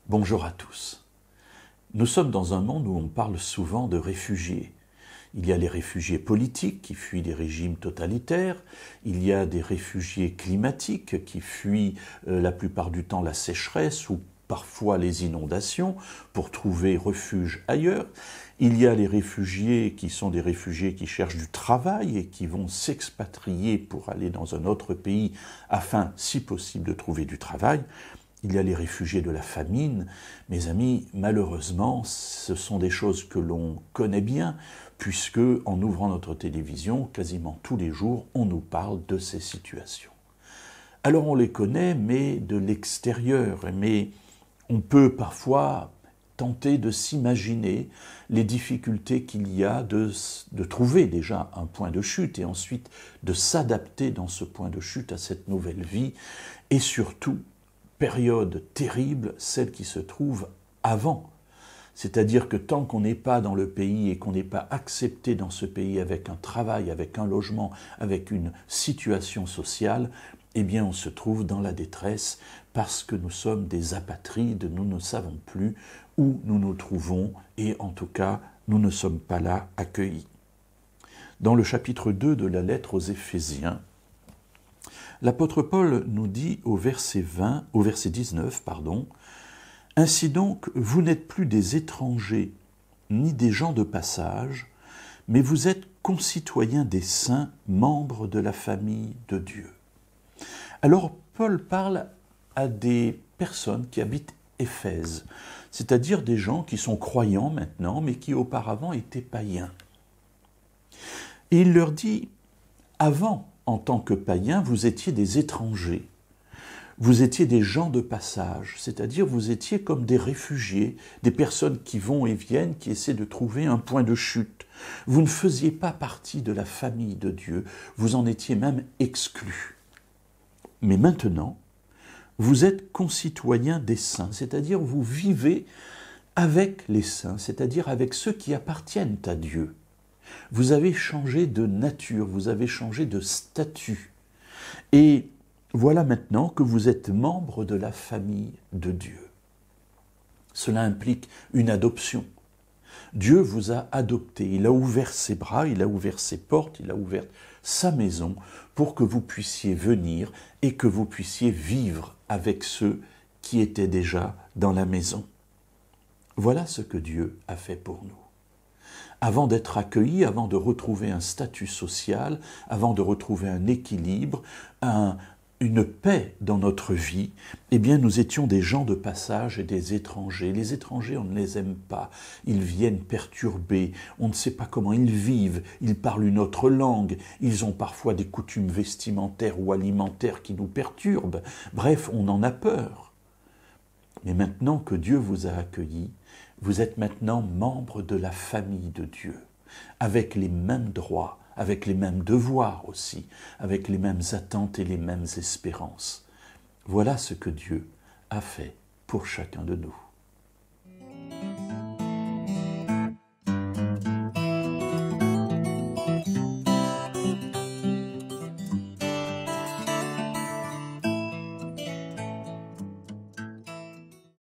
Bonjour à tous. Nous sommes dans un monde où on parle souvent de réfugiés. Il y a les réfugiés politiques qui fuient des régimes totalitaires, il y a des réfugiés climatiques qui fuient la plupart du temps la sécheresse ou parfois les inondations pour trouver refuge ailleurs. Il y a les réfugiés qui sont des réfugiés qui cherchent du travail et qui vont s'expatrier pour aller dans un autre pays afin, si possible, de trouver du travail. Il y a les réfugiés de la famine. Mes amis, malheureusement, ce sont des choses que l'on connaît bien, puisque, en ouvrant notre télévision, quasiment tous les jours, on nous parle de ces situations. Alors on les connaît, mais de l'extérieur, mais on peut parfois tenter de s'imaginer les difficultés qu'il y a de trouver déjà un point de chute et ensuite de s'adapter dans ce point de chute à cette nouvelle vie et surtout, période terrible, celle qui se trouve avant. C'est-à-dire que tant qu'on n'est pas dans le pays et qu'on n'est pas accepté dans ce pays avec un travail, avec un logement, avec une situation sociale, eh bien on se trouve dans la détresse parce que nous sommes des apatrides, nous ne savons plus où nous nous trouvons et en tout cas, nous ne sommes pas là accueillis. Dans le chapitre 2 de la lettre aux Éphésiens, l'apôtre Paul nous dit au verset 19, « Ainsi donc, vous n'êtes plus des étrangers ni des gens de passage, mais vous êtes concitoyens des saints, membres de la famille de Dieu. » Alors, Paul parle à des personnes qui habitent Éphèse, c'est-à-dire des gens qui sont croyants maintenant, mais qui auparavant étaient païens. Et il leur dit, avant, en tant que païens, vous étiez des étrangers, vous étiez des gens de passage, c'est-à-dire vous étiez comme des réfugiés, des personnes qui vont et viennent, qui essaient de trouver un point de chute. Vous ne faisiez pas partie de la famille de Dieu, vous en étiez même exclus. Mais maintenant, vous êtes concitoyens des saints, c'est-à-dire vous vivez avec les saints, c'est-à-dire avec ceux qui appartiennent à Dieu. Vous avez changé de nature, vous avez changé de statut. Et voilà maintenant que vous êtes membre de la famille de Dieu. Cela implique une adoption. Dieu vous a adopté, il a ouvert ses bras, il a ouvert ses portes, il a ouvert sa maison pour que vous puissiez venir et que vous puissiez vivre avec ceux qui étaient déjà dans la maison. Voilà ce que Dieu a fait pour nous. Avant d'être accueillis, avant de retrouver un statut social, avant de retrouver un équilibre, une paix dans notre vie, eh bien nous étions des gens de passage et des étrangers. Les étrangers, on ne les aime pas, ils viennent perturber, on ne sait pas comment ils vivent, ils parlent une autre langue, ils ont parfois des coutumes vestimentaires ou alimentaires qui nous perturbent. Bref, on en a peur. Mais maintenant que Dieu vous a accueillis, vous êtes maintenant membre de la famille de Dieu, avec les mêmes droits, avec les mêmes devoirs aussi, avec les mêmes attentes et les mêmes espérances. Voilà ce que Dieu a fait pour chacun de nous.